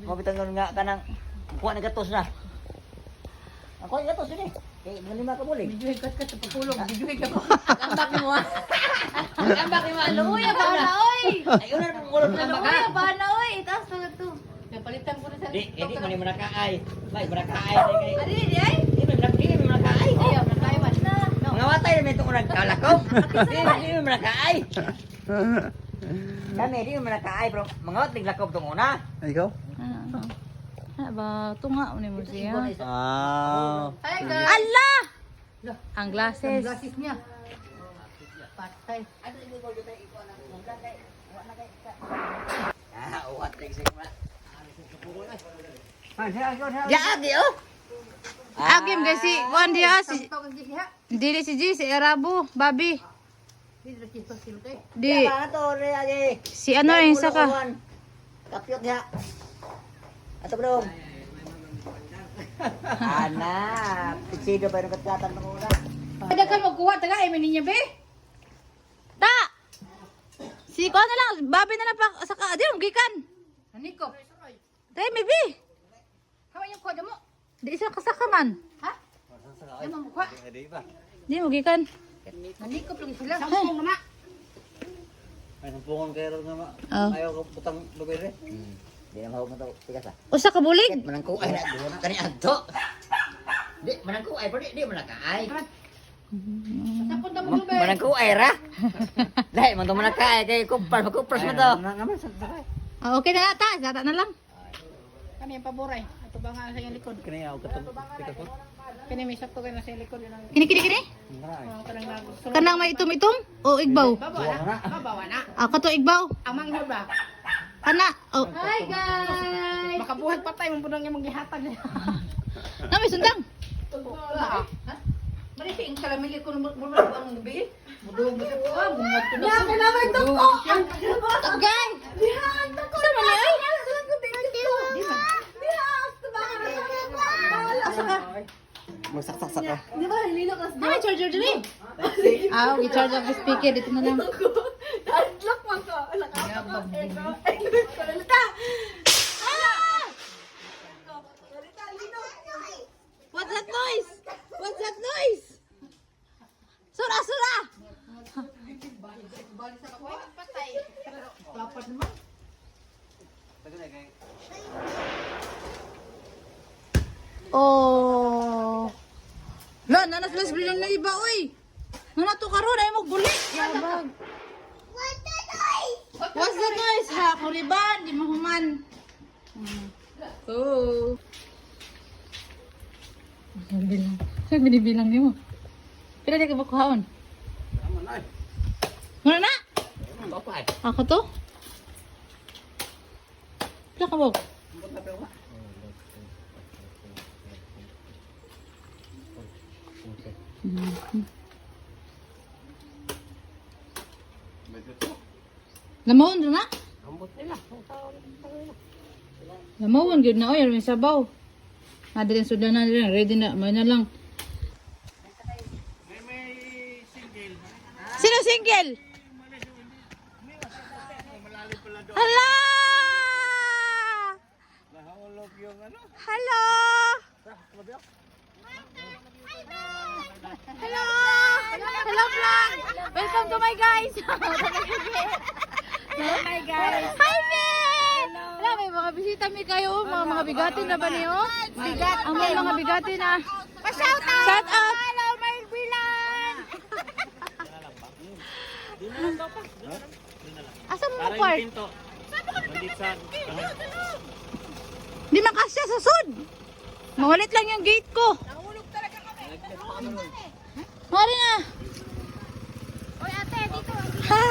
Mabitangan nga ka ng kuha na gatos na. Ako yung gatos yun eh. Eh, malima ka muli. Bijuhin ka sa pagpulong. Bijuhin ka mo. Akambak mo. Akambak mo. Luya ba na, oy? Ayun na pong kulong na baka. Luya ba na, oy? Itaas na ito. Palitan ko na sa... Di, hindi mo ni manakaay. Bay, manakaay. Ano yun, ay? Hindi mo manakaay. Ayaw, nakaiwan na. Mga watay namin itong nagkalakom. Hindi mo manakaay. Kami, hindi mo manakaay. Pero mga watay naglakom itong una. Ikaw? Ba, tunga ni mo siya. Ah. Hi, guys. Allah! Ang Ang glasses. glasses niya. Patay. Ah, uwat kayo sa mga. Diagi, oh. Agim kasi kuan dia si Tawag ang gisiha. dili si G si Arabo, Babi. Dito kiso silutay. Di Kaya to, Agi. si ano yung saka. Kapyot niya. Ato bro. Anak, pitsido pa yung katkatan ng una. Kada ka magkuha taga ay niya be. Ta. Si kuan na lang, Babi na lang pa saka di gikan. Aniko. Tay maybe. Hawa yung kuha mo. Di isa kasaka man. Ha? Yung magkuha. Di mo gikan. Aniko lang sila. Sampung naman. Ay, sampungon kayo rin nga. Oh. Ayaw ka putang lugar eh. Di na mahal mo ito. Tigas ah. Usa ka bulig. Manangko ay na. Kani adto. Di, manangko ay. Pero di manakaay. Sapon na mo be. Manangko ay ra. Dahil, man ito manakaay. Kaya kupras. Magkupras mo to. Naman sa sakay. Ah, okay na ta, data na lang. Kani ang paboray. Ato ba nga sa iyong likod? Kini ako katong tika ko. Kani may sakto kayo na sa iyong likod. Yun ang Kini. kanang nagusto. Kanang may itom-itom o igbaw. Babawa na. Babawa na. Ako to igbaw. Amang mo ba? Kana. Oh. Hi guys! Makabuhat patay mo punong yung maghihatag niya. Na may sundang. Ha? Marisi ang kalamili ko ng ang gabi. Mudog ba siya po? Bungad ko na. Yan, naman ito ko! Tagay. Sama ni ay. Di man. Magsaksak ka. Ah, may charger dili. Ah, i-charge ang speaker dito na lang. What's that noise? What's that noise? Sura. Patay. Dapat naman. Oh. La, nanas las bilang na iba oy. Nana to karon ay mo buli. Yabag. What's the noise? Ha, kuriban, di mahuman. Oh. Bilang. Saan binibilang niyo mo? Pila di ka ba kuhaon? Muna na? Ako to? Pila ka ba? Lamawon na? Lamawon gyud na oy, may sabaw. Adren sudan na rin, ready na, may na lang. Sino single? Hala! Hello! Hello! Hello vlog! Welcome to my guys! Hello my guys. Hi, Ben! Wala, may mga bisita mi kayo. Mga bigatin na ba niyo? Bigat. Ang may mga bigatin na. Pa-shout out. Shout out! Hello my bilan. Asa mo part? Di makasya sa sud. Mawalit lang yung gate ko. Nahulog talaga kami. Mari na. Oy ate, dito. Ha!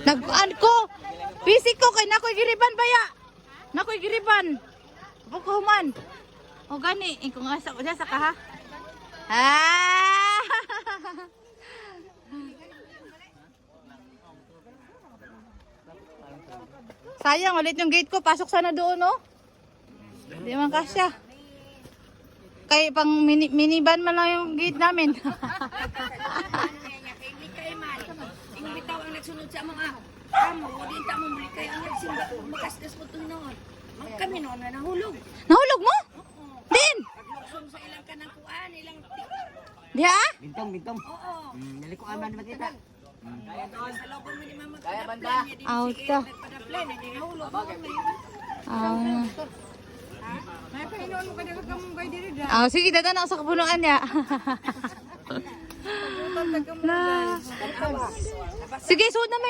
Nag-an ko. Busy ko kay nakoy giriban baya. Nakoy giriban. Pagkuhuman. O gani, kung asa ko sa kaha. Ah! Sayang ulit yung gate ko. Pasok sana doon, no? Di man kasya. Kay pang minivan man lang yung gate namin. sunod sa mga amo, di ta mo balik kayo ang nagsimba ko, makasdas mo itong noon. Mga kami noon na nahulog. Nahulog mo? Din. Nagluksong sa ilang kanakuan, ilang Diha? Bintong. oo. Nalikuan man makita. Sa looban mo ni mama Kaya pinaplan banda. niya din Out sige, ka. nagpadaplan, hindi nahulog mo ngayon. May painuan mo ka na kagamungay diri da. Sige, dadan ako sa kapunuan niya. Na. Sige, suod na mo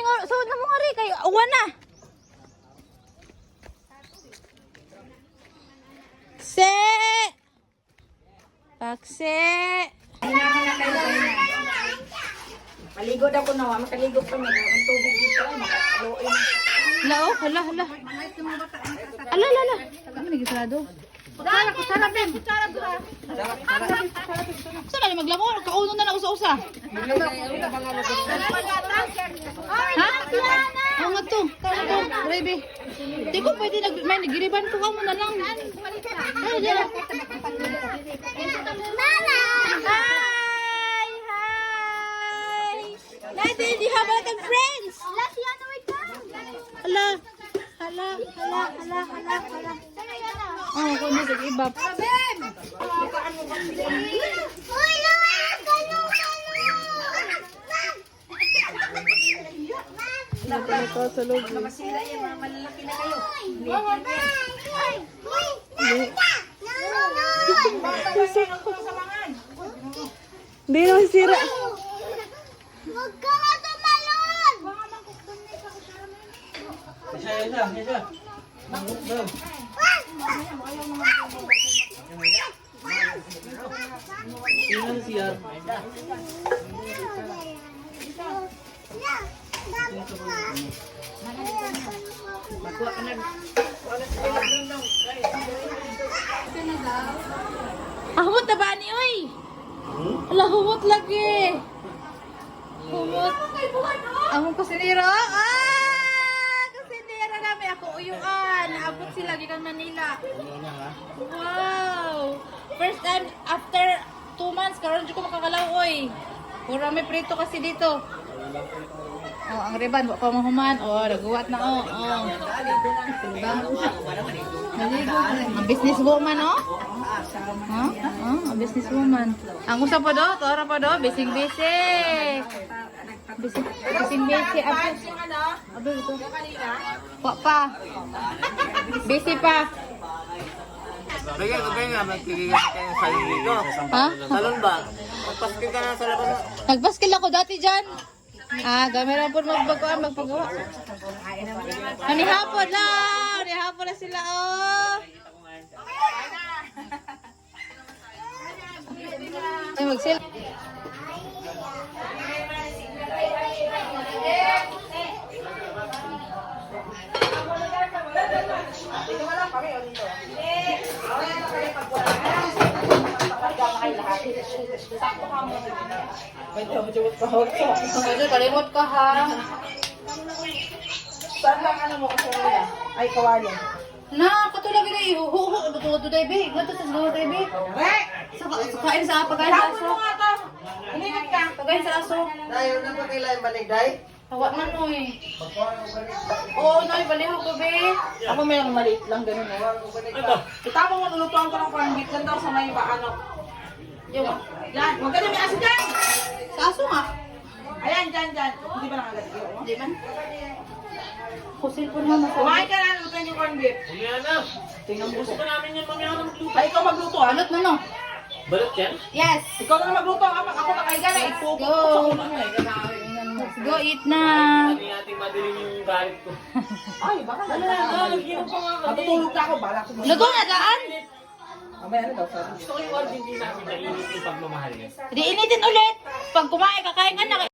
nga rin. Kayo, uwan na. Se! Pakse! Maligod ako na, makaligod kami. Ang tubig dito, makaluin. Hala. Ala. Ano nagisarado? Kutsara, Ben. Kutsara. Saan na maglamo? Kauno na na usa-usa. Ha? Oo nga to. Baby. Di ko pwede may nagiriban ko mo na lang. Ay, dyan. Hi! Natin, di how about the friends? Hala. Oh, kung nasa iba. Masira yan, mga malalaki na kayo. Hindi naman sira. Isa. Daw. Tingnan siya. Humot na ba ni oy? Ala, humot lagi. Humot. Among kusinero. Kusinero namin. Ako uyuan. Naabot sila gikan Manila. Wow. First time after 2 months. Karon dyan ko makakalaw oy. Pura may prito kasi dito. Oh, ang riban, wa pa mahuman. Oh, naguwat na oh. Ang businesswoman, oh. Ang businesswoman. Ang usa pa do, tora pa do, bising-bising. Bising-bising. Abe ito. Wa pa. Busy pa. Kaya nga, magkikigan kayo sa dito. Ha? Salon ba? Magpaskil ka na sa labas. Nagbaskil ako dati dyan. Gamera po magpagawa. Nihapon lang. Nihapon na sila, oh. Ay, magsil. Kalimot ka ha. Saan lang ano mo kasi wala? Ay, kawali. Na, katulad gina ihuhu. Ito David. Ito sa dulo David. Kain sa pagkain sa aso. Hinihit ka. Pagkain sa aso. Dahil na pa kailangan balik, Day? Hawa man mo eh. Oo, Noy, baliho ko be. Ako may lang maliit lang ganun eh. Itapon mo, lulutuan ko ng panggit lang daw sa may ano. Yung, yan, huwag ka na may asin dyan! Sa aso nga. Ayan, dyan. Hindi ba nakalagay yun? Hindi man. Kusil po naman Kumain ka na, lutuin yung corned beef. Yan na. Tingnan mo. Gusto namin yung mamaya na magluto. Ay, ikaw magluto ah. Balot na no? Balot yan? Yes. Ikaw na magluto. Ako nakaiga na. Let's go. Let's go eat na. Hindi natin madilim yung galit ko. Ay, baka na. Naghinom pa nga. Matutulog na ako. Bala ko. Lugo na daan. Mamaya na daw, sabi. Gusto ko yung Argentina. Mainit yung pagmamahal niya. Di initin ulit. Pag kumain, kakain ka na.